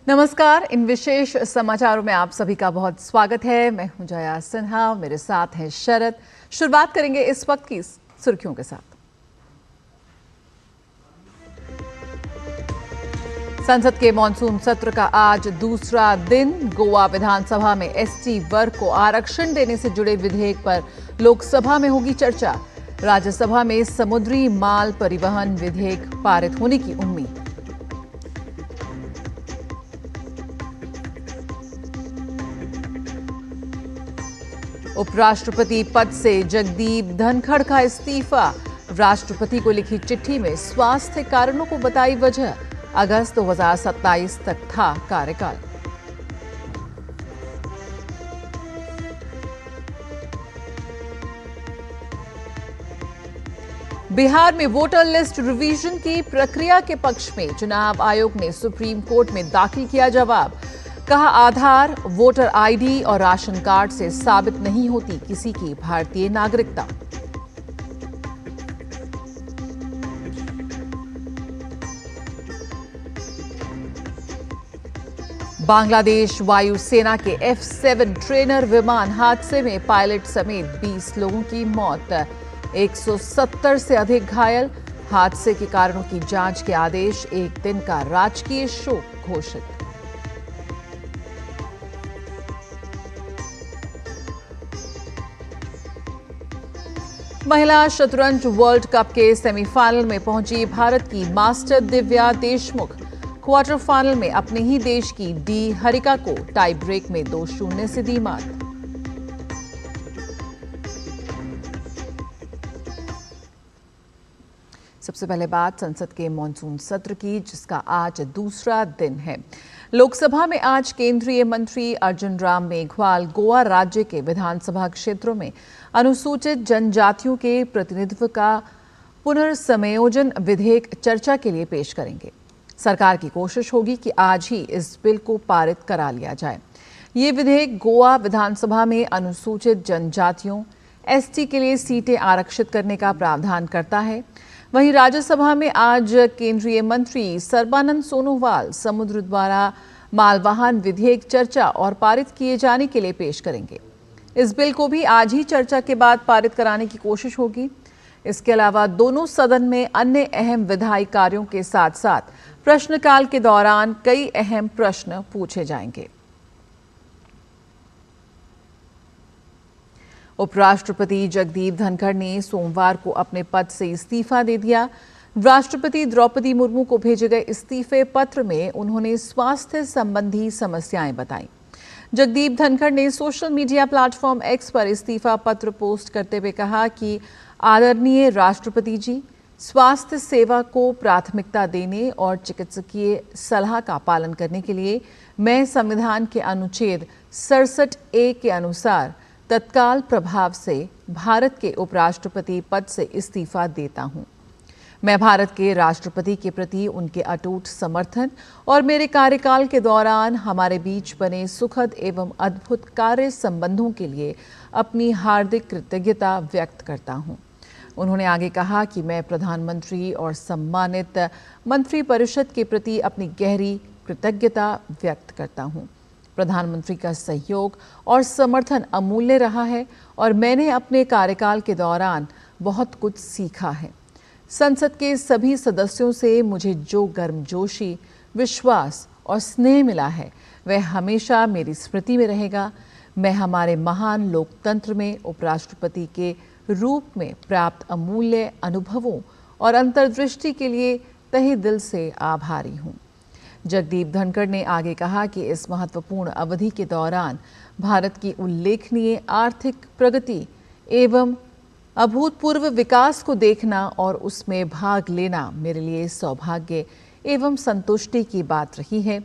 नमस्कार। इन विशेष समाचारों में आप सभी का बहुत स्वागत है। मैं हूं जया सिन्हा, मेरे साथ हैं शरद। शुरुआत करेंगे इस वक्त की सुर्खियों के साथ। संसद के मॉनसून सत्र का आज दूसरा दिन। गोवा विधानसभा में एसटी वर्ग को आरक्षण देने से जुड़े विधेयक पर लोकसभा में होगी चर्चा। राज्यसभा में समुद्री माल परिवहन विधेयक पारित होने की उम्मीद। उपराष्ट्रपति पद से जगदीप धनखड़ का इस्तीफा। राष्ट्रपति को लिखी चिट्ठी में स्वास्थ्य कारणों को बताई वजह। अगस्त 2027 तक था कार्यकाल। बिहार में वोटर लिस्ट रिवीजन की प्रक्रिया के पक्ष में चुनाव आयोग ने सुप्रीम कोर्ट में दाखिल किया जवाब। कहा, आधार, वोटर आईडी और राशन कार्ड से साबित नहीं होती किसी की भारतीय नागरिकता। बांग्लादेश वायुसेना के F-7 ट्रेनर विमान हादसे में पायलट समेत 20 लोगों की मौत, 170 से अधिक घायल। हादसे के कारणों की जांच के आदेश, एक दिन का राजकीय शोक घोषित। महिला शतरंज वर्ल्ड कप के सेमीफाइनल में पहुंची भारत की master Divya Deshmukh. Quarter final में अपने ही देश की डी हरिका को टाई ब्रेक में 2-0 से दी मात। सबसे पहले बात संसद के मॉनसून सत्र की, जिसका आज दूसरा दिन है। लोकसभा में आज केंद्रीय मंत्री अर्जुन राम मेघवाल गोवा राज्य के विधानसभा क्षेत्रों में अनुसूचित जनजातियों के प्रतिनिधित्व का पुनर्समयोजन विधेयक चर्चा के लिए पेश करेंगे। सरकार की कोशिश होगी कि आज ही इस बिल को पारित करा लिया जाए। ये विधेयक गोवा विधानसभा में अनुसूचित जनजातियों एसटी के लिए सीटें आरक्षित करने का प्रावधान करता है। वहीं राज्यसभा में आज केंद्रीय मंत्री सर्बानंद सोनोवाल समुद्र द्वारा मालवाहन विधेयक चर्चा और पारित किए जाने के लिए पेश करेंगे। इस बिल को भी आज ही चर्चा के बाद पारित कराने की कोशिश होगी। इसके अलावा दोनों सदन में अन्य अहम विधायी कार्यों के साथ साथ प्रश्नकाल के दौरान कई अहम प्रश्न पूछे जाएंगे। उपराष्ट्रपति जगदीप धनखड़ ने सोमवार को अपने पद से इस्तीफा दे दिया। राष्ट्रपति द्रौपदी मुर्मू को भेजे गए इस्तीफे पत्र में उन्होंने स्वास्थ्य संबंधी समस्याएं बताई। जगदीप धनखड़ ने सोशल मीडिया प्लेटफॉर्म एक्स पर इस्तीफा पत्र पोस्ट करते हुए कहा कि आदरणीय राष्ट्रपति जी, स्वास्थ्य सेवा को प्राथमिकता देने और चिकित्सकीय सलाह का पालन करने के लिए मैं संविधान के अनुच्छेद 67A के अनुसार तत्काल प्रभाव से भारत के उपराष्ट्रपति पद से इस्तीफा देता हूं। मैं भारत के राष्ट्रपति के प्रति उनके अटूट समर्थन और मेरे कार्यकाल के दौरान हमारे बीच बने सुखद एवं अद्भुत कार्य संबंधों के लिए अपनी हार्दिक कृतज्ञता व्यक्त करता हूं। उन्होंने आगे कहा कि मैं प्रधानमंत्री और सम्मानित मंत्रिपरिषद के प्रति अपनी गहरी कृतज्ञता व्यक्त करता हूं। प्रधानमंत्री का सहयोग और समर्थन अमूल्य रहा है और मैंने अपने कार्यकाल के दौरान बहुत कुछ सीखा है। संसद के सभी सदस्यों से मुझे जो गर्मजोशी, विश्वास और स्नेह मिला है, वह हमेशा मेरी स्मृति में रहेगा। मैं हमारे महान लोकतंत्र में उपराष्ट्रपति के रूप में प्राप्त अमूल्य अनुभवों और अंतर्दृष्टि के लिए तहे दिल से आभारी हूँ। जगदीप धनखड़ ने आगे कहा कि इस महत्वपूर्ण अवधि के दौरान भारत की उल्लेखनीय आर्थिक प्रगति एवं अभूतपूर्व विकास को देखना और उसमें भाग लेना मेरे लिए सौभाग्य एवं संतुष्टि की बात रही है।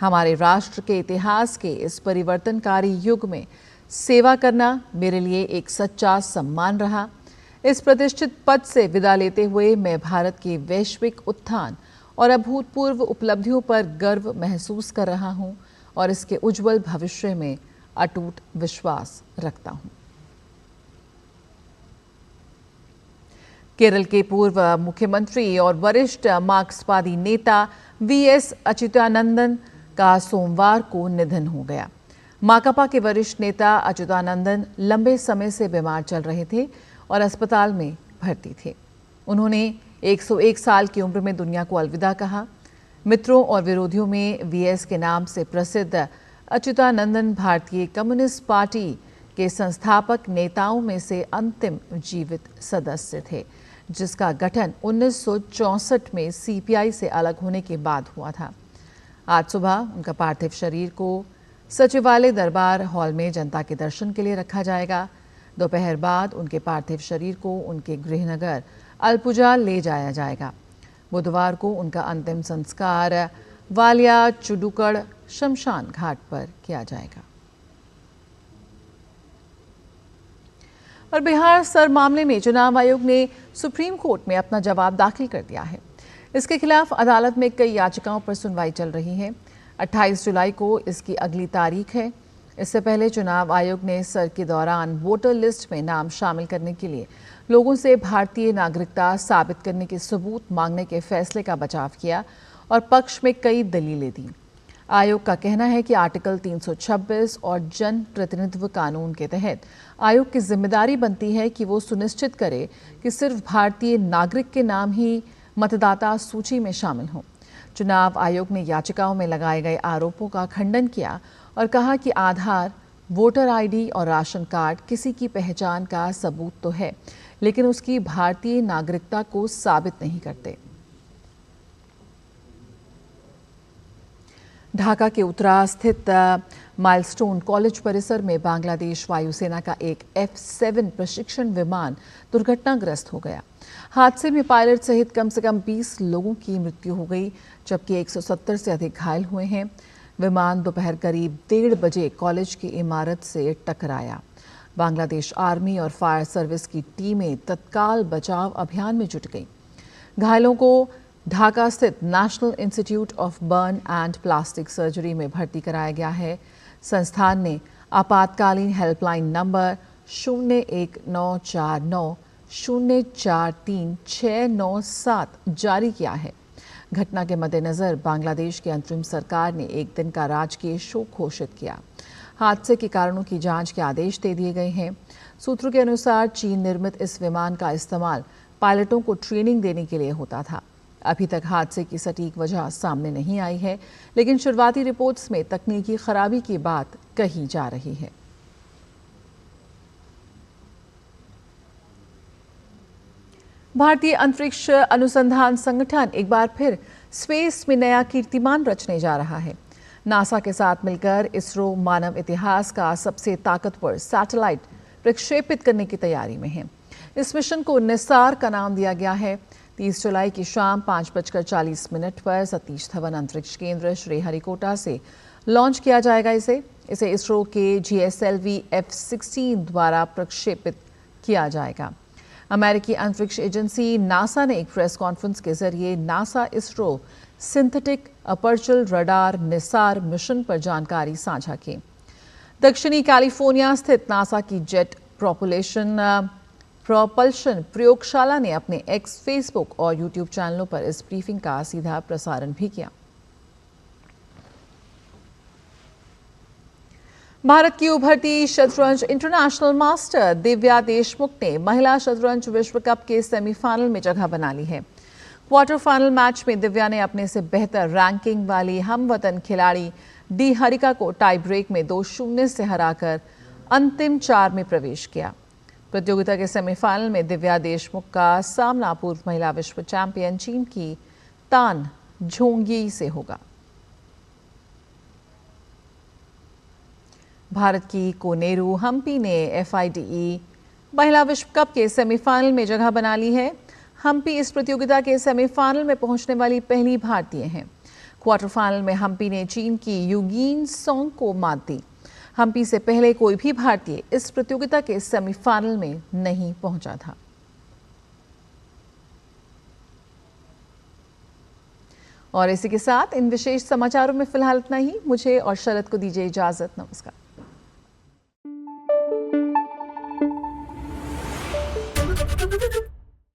हमारे राष्ट्र के इतिहास के इस परिवर्तनकारी युग में सेवा करना मेरे लिए एक सच्चा सम्मान रहा। इस प्रतिष्ठित पद से विदा लेते हुए मैं भारत के वैश्विक उत्थान और अभूतपूर्व उपलब्धियों पर गर्व महसूस कर रहा हूं और इसके उज्जवल भविष्य में अटूट विश्वास रखता हूं। केरल के पूर्व मुख्यमंत्री और वरिष्ठ मार्क्सवादी नेता वीएस अच्युतानंदन का सोमवार को निधन हो गया। माकपा के वरिष्ठ नेता अच्युतानंदन लंबे समय से बीमार चल रहे थे और अस्पताल में भर्ती थे। उन्होंने 101 साल की उम्र में दुनिया को अलविदा कहा। मित्रों और विरोधियों में वीएस के नाम से प्रसिद्ध अच्युतानंदन भारतीय कम्युनिस्ट पार्टी के संस्थापक नेताओं में से अंतिम जीवित सदस्य थे, जिसका गठन 1964 में सीपीआई से अलग होने के बाद हुआ था। आज सुबह उनका पार्थिव शरीर को सचिवालय दरबार हॉल में जनता के दर्शन के लिए रखा जाएगा। दोपहर बाद उनके पार्थिव शरीर को उनके गृहनगर अलपुजा ले जाया जाएगा। बुधवार को उनका अंतिम संस्कार वालिया चुडुकड़ शमशान घाट पर किया जाएगा। और बिहार सर मामले में चुनाव आयोग ने सुप्रीम कोर्ट में अपना जवाब दाखिल कर दिया है। इसके खिलाफ अदालत में कई याचिकाओं पर सुनवाई चल रही है। 28 जुलाई को इसकी अगली तारीख है। इससे पहले चुनाव आयोग ने सर के दौरान वोटर लिस्ट में नाम शामिल करने के लिए लोगों से भारतीय नागरिकता साबित करने के सबूत मांगने के फैसले का बचाव किया और पक्ष में कई दलीलें दी। आयोग का कहना है कि आर्टिकल 326 और जन प्रतिनिधित्व कानून के तहत आयोग की जिम्मेदारी बनती है कि वो सुनिश्चित करे कि सिर्फ भारतीय नागरिक के नाम ही मतदाता सूची में शामिल हों। चुनाव आयोग ने याचिकाओं में लगाए गए आरोपों का खंडन किया और कहा कि आधार, वोटर आईडी और राशन कार्ड किसी की पहचान का सबूत तो है, लेकिन उसकी भारतीय नागरिकता को साबित नहीं करते। ढाका के उत्तरा स्थित माइलस्टोन कॉलेज परिसर में बांग्लादेश वायुसेना का एक F-7 प्रशिक्षण विमान दुर्घटनाग्रस्त हो गया। हादसे में पायलट सहित कम से कम 20 लोगों की मृत्यु हो गई, जबकि 170 से अधिक घायल हुए हैं। विमान दोपहर करीब 1:30 बजे कॉलेज की इमारत से टकराया। बांग्लादेश आर्मी और फायर सर्विस की टीमें तत्काल बचाव अभियान में जुट गई। घायलों को ढाका स्थित national institute of burn and plastic surgery में भर्ती कराया गया है। संस्थान ने आपातकालीन हेल्पलाइन नंबर 019490436997 जारी किया है। घटना के मद्देनजर बांग्लादेश की अंतरिम सरकार ने एक दिन का राजकीय शोक घोषित किया। हादसे के कारणों की जांच के आदेश दे दिए गए हैं। सूत्रों के अनुसार चीन निर्मित इस विमान का इस्तेमाल पायलटों को ट्रेनिंग देने के लिए होता था। अभी तक हादसे की सटीक वजह सामने नहीं आई है, लेकिन शुरुआती रिपोर्ट्स में तकनीकी खराबी की बात कही जा रही है। भारतीय अंतरिक्ष अनुसंधान संगठन एक बार फिर स्पेस में नया कीर्तिमान रचने जा रहा है। नासा के साथ मिलकर इसरो मानव इतिहास का सबसे ताकतवर सैटेलाइट प्रक्षेपित करने की तैयारी में है। इस मिशन को निसार का नाम दिया गया है। 30 जुलाई की शाम 5:40 पर सतीश धवन अंतरिक्ष केंद्र श्रीहरिकोटा से लॉन्च किया जाएगा। इसे इसरो के GSLV F-16 द्वारा प्रक्षेपित किया जाएगा। अमेरिकी अंतरिक्ष एजेंसी नासा ने एक प्रेस कॉन्फ्रेंस के जरिए NASA ISRO synthetic aperture radar Nisar mission पर जानकारी साझा की। दक्षिणी कैलिफोर्निया स्थित नासा की जेट प्रोपल्शन प्रयोगशाला ने अपने एक्स, फेसबुक और यूट्यूब चैनलों पर इस ब्रीफिंग का सीधा प्रसारण भी किया। भारत की उभरती शतरंज इंटरनेशनल मास्टर दिव्या देशमुख ने महिला शतरंज विश्व कप के सेमीफाइनल में जगह बना ली है। क्वार्टर फाइनल मैच में दिव्या ने अपने से बेहतर रैंकिंग वाली हमवतन खिलाड़ी डी हरिका को टाई ब्रेक में 2-0 से हराकर अंतिम 4 में प्रवेश किया। प्रतियोगिता के सेमीफाइनल में दिव्या देशमुख का सामना पूर्व महिला विश्व चैंपियन चीन की तान झोंगी से होगा। भारत की कोनेरू हम्पी ने FIDE महिला विश्व कप के सेमीफाइनल में जगह बना ली है। हम्पी इस प्रतियोगिता के सेमीफाइनल में पहुंचने वाली पहली भारतीय हैं। क्वार्टर फाइनल में हम्पी ने चीन की युगीन सोंग को मात दी। हम्पी से पहले कोई भी भारतीय इस प्रतियोगिता के सेमीफाइनल में नहीं पहुंचा था। और इसी के साथ इन विशेष समाचारों में फिलहाल इतना ही। मुझे और शरद को दीजिए इजाजत। नमस्कार।